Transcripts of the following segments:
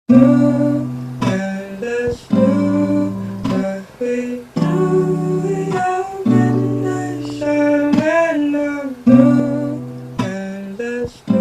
And let's do what we do. We are midnight sun and I'm blue. And let's do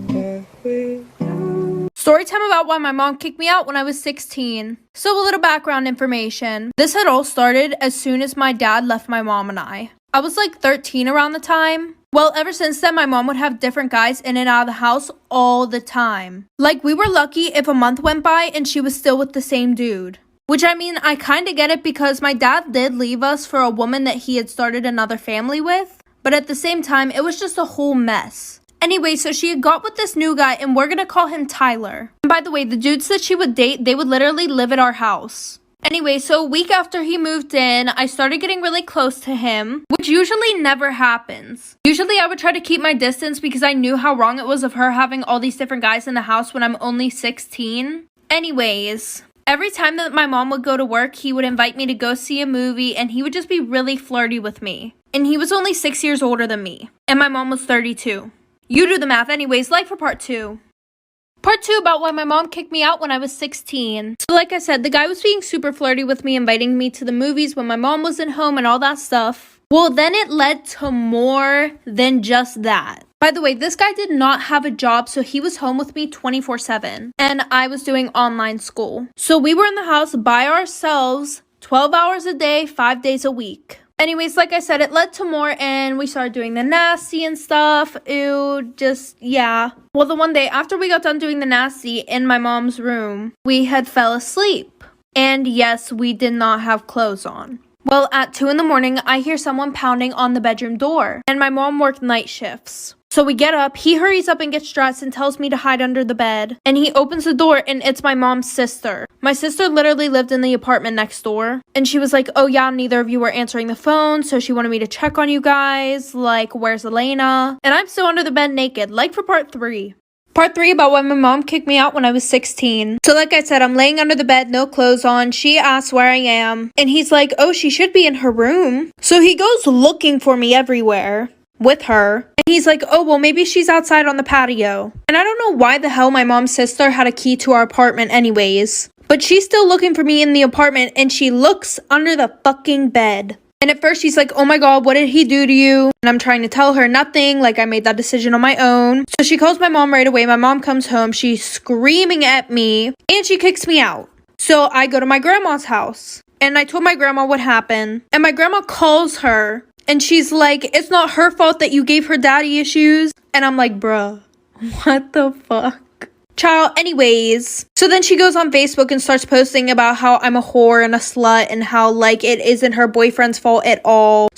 what we do. Story time about why my mom kicked me out when I was 16. So a little background information. This had all started as soon as my dad left my mom and I. I was like 13 around the time. Well, ever since then, my mom would have different guys in and out of the house all the time. Like, we were lucky if a month went by and she was still with the same dude. Which, I mean, I kind of get it because my dad did leave us for a woman that he had started another family with. But at the same time, it was just a whole mess. Anyway, so she had got with this new guy and we're gonna call him Tyler. And by the way, the dudes that she would date, they would literally live at our house. Anyway, so a week after he moved in, I started getting really close to him, which usually never happens. Usually I would try to keep my distance because I knew how wrong it was of her having all these different guys in the house when I'm only 16. Anyways, every time that my mom would go to work, he would invite me to go see a movie and he would just be really flirty with me. And he was only 6 years older than me, and my mom was 32. You do the math. Anyways, like for part 2. Part 2 about why my mom kicked me out when I was 16. So like I said, the guy was being super flirty with me, inviting me to the movies when my mom wasn't home and all that stuff. Well, then it led to more than just that. By the way, this guy did not have a job, so he was home with me 24/7. And I was doing online school. So we were in the house by ourselves, 12 hours a day, 5 days a week. Anyways, like I said, it led to more and we started doing the nasty and stuff. Ew, just, yeah. Well, the one day after we got done doing the nasty in my mom's room, we had fell asleep. And yes, we did not have clothes on. Well, at 2 in the morning, I hear someone pounding on the bedroom door. And my mom worked night shifts. So we get up, he hurries up and gets dressed and tells me to hide under the bed. And he opens the door and it's my mom's sister. My sister literally lived in the apartment next door. And she was like, oh yeah, neither of you were answering the phone. So she wanted me to check on you guys. Like, where's Elena? And I'm still under the bed naked, like for part 3. Part 3 about why my mom kicked me out when I was 16. So like I said, I'm laying under the bed, no clothes on. She asks where I am. And he's like, oh, she should be in her room. So he goes looking for me everywhere with her. And he's like, oh, well, maybe she's outside on the patio. And I don't know why the hell my mom's sister had a key to our apartment anyways. But she's still looking for me in the apartment and she looks under the fucking bed. And at first she's like, oh my god, what did he do to you? And I'm trying to tell her nothing, like I made that decision on my own. So she calls my mom right away. My mom comes home, she's screaming at me and she kicks me out. So I go to my grandma's house and I told my grandma what happened. And my grandma calls her and she's like, it's not her fault that you gave her daddy issues. And I'm like, bruh, what the fuck? Child, anyways. So then she goes on Facebook and starts posting about how I'm a whore and a slut and how, like, it isn't her boyfriend's fault at all.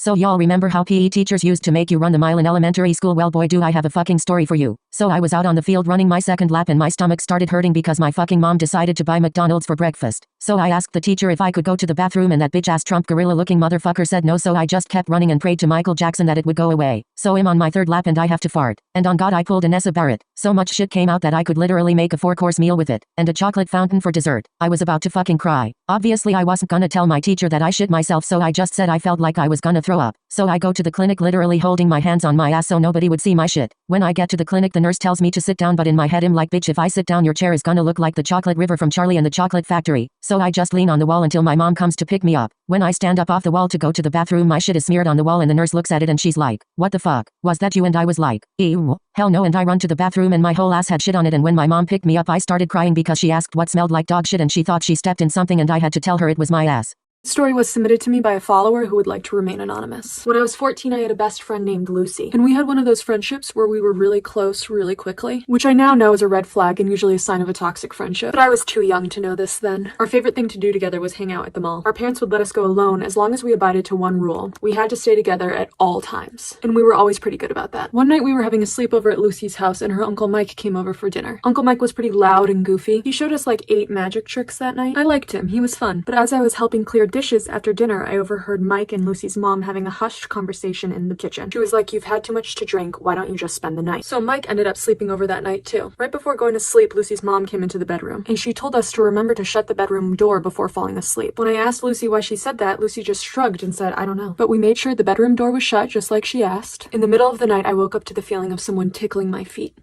So y'all remember how PE teachers used to make you run the mile in elementary school? Well, boy, do I have a fucking story for you. So I was out on the field running my second lap and my stomach started hurting because my fucking mom decided to buy McDonald's for breakfast. So I asked the teacher if I could go to the bathroom and that bitch-ass Trump gorilla-looking motherfucker said no, so I just kept running and prayed to Michael Jackson that it would go away. So I'm on my third lap and I have to fart. And on God I pulled a Nessa Barrett. So much shit came out that I could literally make a 4-course meal with it. And a chocolate fountain for dessert. I was about to fucking cry. Obviously I wasn't gonna tell my teacher that I shit myself, so I just said I felt like I was gonna throw up. So I go to the clinic literally holding my hands on my ass so nobody would see my shit. When I get to the clinic the nurse tells me to sit down, but in my head I'm like, bitch, if I sit down your chair is gonna look like the chocolate river from Charlie and the Chocolate Factory. So I just lean on the wall until my mom comes to pick me up. When I stand up off the wall to go to the bathroom, my shit is smeared on the wall and the nurse looks at it and she's like, what the fuck? Was that you? And I was like, ew, hell no. And I run to the bathroom and my whole ass had shit on it, and when my mom picked me up I started crying because she asked what smelled like dog shit and she thought she stepped in something and I had to tell her it was my ass. The story was submitted to me by a follower who would like to remain anonymous. When I was 14, I had a best friend named Lucy, and we had one of those friendships where we were really close really quickly, which I now know is a red flag and usually a sign of a toxic friendship. But I was too young to know this then. Our favorite thing to do together was hang out at the mall. Our parents would let us go alone as long as we abided to one rule. We had to stay together at all times, and we were always pretty good about that. One night we were having a sleepover at Lucy's house and her Uncle Mike came over for dinner. Uncle Mike was pretty loud and goofy. He showed us like 8 magic tricks that night. I liked him, he was fun. But as I was helping clear dishes after dinner, I overheard Mike and Lucy's mom having a hushed conversation in the kitchen. She was like, you've had too much to drink, why don't you just spend the night? So Mike ended up sleeping over that night too. Right before going to sleep, Lucy's mom came into the bedroom, and she told us to remember to shut the bedroom door before falling asleep. When I asked Lucy why she said that, Lucy just shrugged and said, I don't know. But we made sure the bedroom door was shut just like she asked. In the middle of the night, I woke up to the feeling of someone tickling my feet.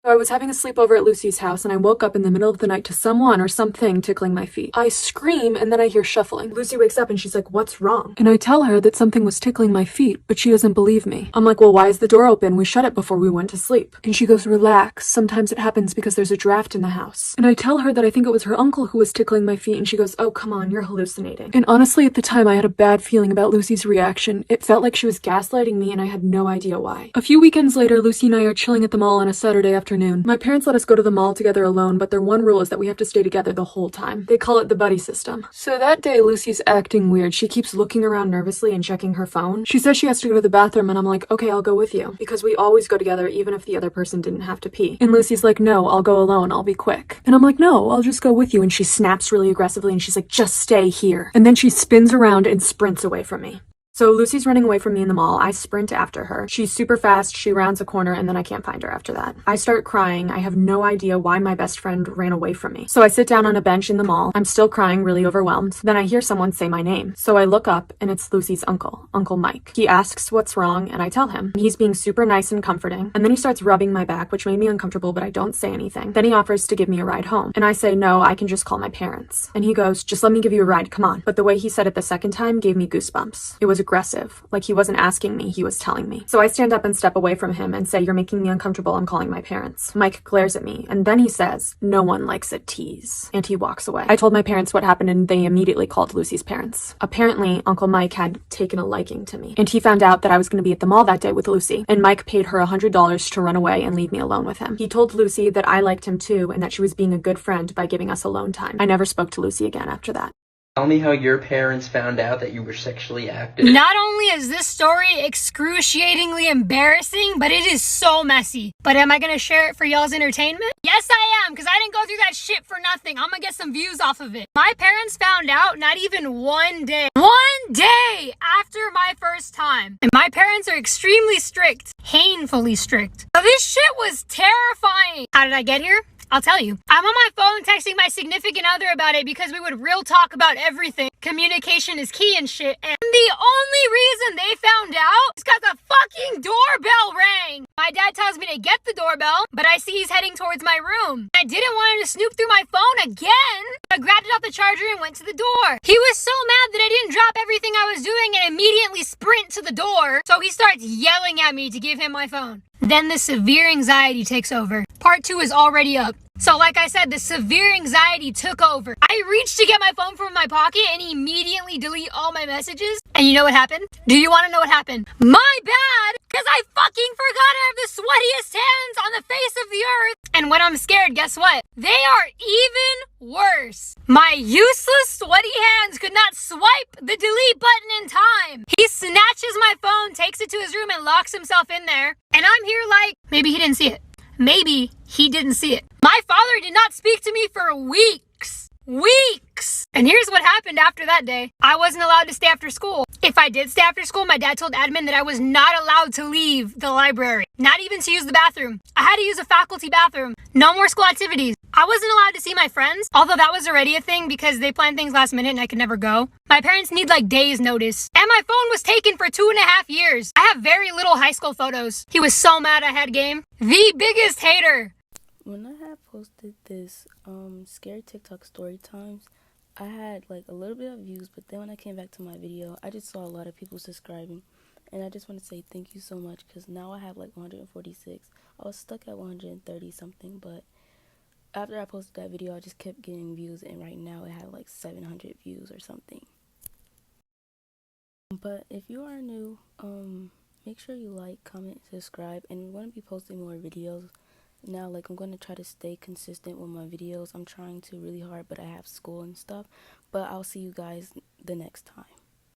I was having a sleepover at Lucy's house and I woke up in the middle of the night to someone or something tickling my feet. I scream and then I hear shuffling. Lucy wakes up and she's like, "What's wrong?" And I tell her that something was tickling my feet, but she doesn't believe me. I'm like, "Well, why is the door open? We shut it before we went to sleep." And she goes, "Relax. Sometimes it happens because there's a draft in the house." And I tell her that I think it was her uncle who was tickling my feet and she goes, "Oh, come on, you're hallucinating." And honestly, at the time I had a bad feeling about Lucy's reaction. It felt like she was gaslighting me and I had no idea why. A few weekends later, Lucy and I are chilling at the mall on a Saturday afternoon. My parents let us go to the mall together alone, but their one rule is that we have to stay together the whole time. They call it the buddy system. So that day, Lucy's acting weird. She keeps looking around nervously and checking her phone. She says she has to go to the bathroom and I'm like, "Okay, I'll go with you." Because we always go together even if the other person didn't have to pee. And Lucy's like, "No, I'll go alone. I'll be quick." And I'm like, "No, I'll just go with you." And she snaps really aggressively and she's like, "Just stay here." And then she spins around and sprints away from me. So Lucy's running away from me in the mall. I sprint after her. She's super fast. She rounds a corner and then I can't find her after that. I start crying. I have no idea why my best friend ran away from me. So I sit down on a bench in the mall. I'm still crying, really overwhelmed. Then I hear someone say my name. So I look up and it's Lucy's uncle, Uncle Mike. He asks what's wrong and I tell him. He's being super nice and comforting. And then he starts rubbing my back, which made me uncomfortable, but I don't say anything. Then he offers to give me a ride home. And I say, "No, I can just call my parents." And he goes, "Just let me give you a ride. Come on." But the way he said it the second time gave me goosebumps. It was aggressive. Like he wasn't asking me, he was telling me. So I stand up and step away from him and say, "You're making me uncomfortable. I'm calling my parents." Mike glares at me and then he says, "No one likes a tease." And he walks away. I told my parents what happened and they immediately called Lucy's parents. Apparently, Uncle Mike had taken a liking to me. And he found out that I was going to be at the mall that day with Lucy. And Mike paid her $100 to run away and leave me alone with him. He told Lucy that I liked him too and that she was being a good friend by giving us alone time. I never spoke to Lucy again after that. Tell me how your parents found out that you were sexually active. Not only is this story excruciatingly embarrassing, but it is so messy. But am I gonna share it for y'all's entertainment? Yes, I am, because I didn't go through that shit for nothing. I'm gonna get some views off of it. My parents found out not even one day after my first time. And my parents are extremely strict, painfully strict. So this shit was terrifying. How did I get here? I'll tell you. I'm on my phone texting my significant other about it because we would real talk about everything. Communication is key and shit. And the only reason they found out is because the fucking doorbell rang. My dad tells me to get the doorbell, but I see he's heading towards my room. I didn't want him to snoop through my phone again. I grabbed it off the charger and went to the door. He was so mad that I didn't drop everything I was doing and immediately sprint to the door. So he starts yelling at me to give him my phone. Then the severe anxiety takes over. Part 2 is already up. So like I said, the severe anxiety took over. I reached to get my phone from my pocket and immediately delete all my messages. And you know what happened? Do you want to know what happened? My bad! Because I fucking forgot I have the sweatiest hands on the face of the earth. And when I'm scared, guess what? They are even worse. My useless sweaty hands could not swipe the delete button in time. He snatches my phone, takes it to his room and locks himself in there. And I'm here like, maybe he didn't see it. Maybe he didn't see it. My father did not speak to me for weeks. And here's what happened after that day. I wasn't allowed to stay after school. If I did stay after school, my dad told admin that I was not allowed to leave the library. Not even to use the bathroom. I had to use a faculty bathroom. No more school activities. I wasn't allowed to see my friends, although that was already a thing because they planned things last minute and I could never go. My parents need like days notice. And my phone was taken for 2.5 years. I have very little high school photos. He was so mad I had game. The biggest hater. When I had posted this scary TikTok story times, I had like a little bit of views, but then when I came back to my video, I just saw a lot of people subscribing. And I just want to say thank you so much because now I have like 146. I was stuck at 130 something, but after I posted that video, I just kept getting views, and right now it had like 700 views or something. But if you are new, make sure you like, comment, subscribe, and we're going to be posting more videos. Now, like, I'm going to try to stay consistent with my videos. I'm trying to really hard, but I have school and stuff. But I'll see you guys the next time.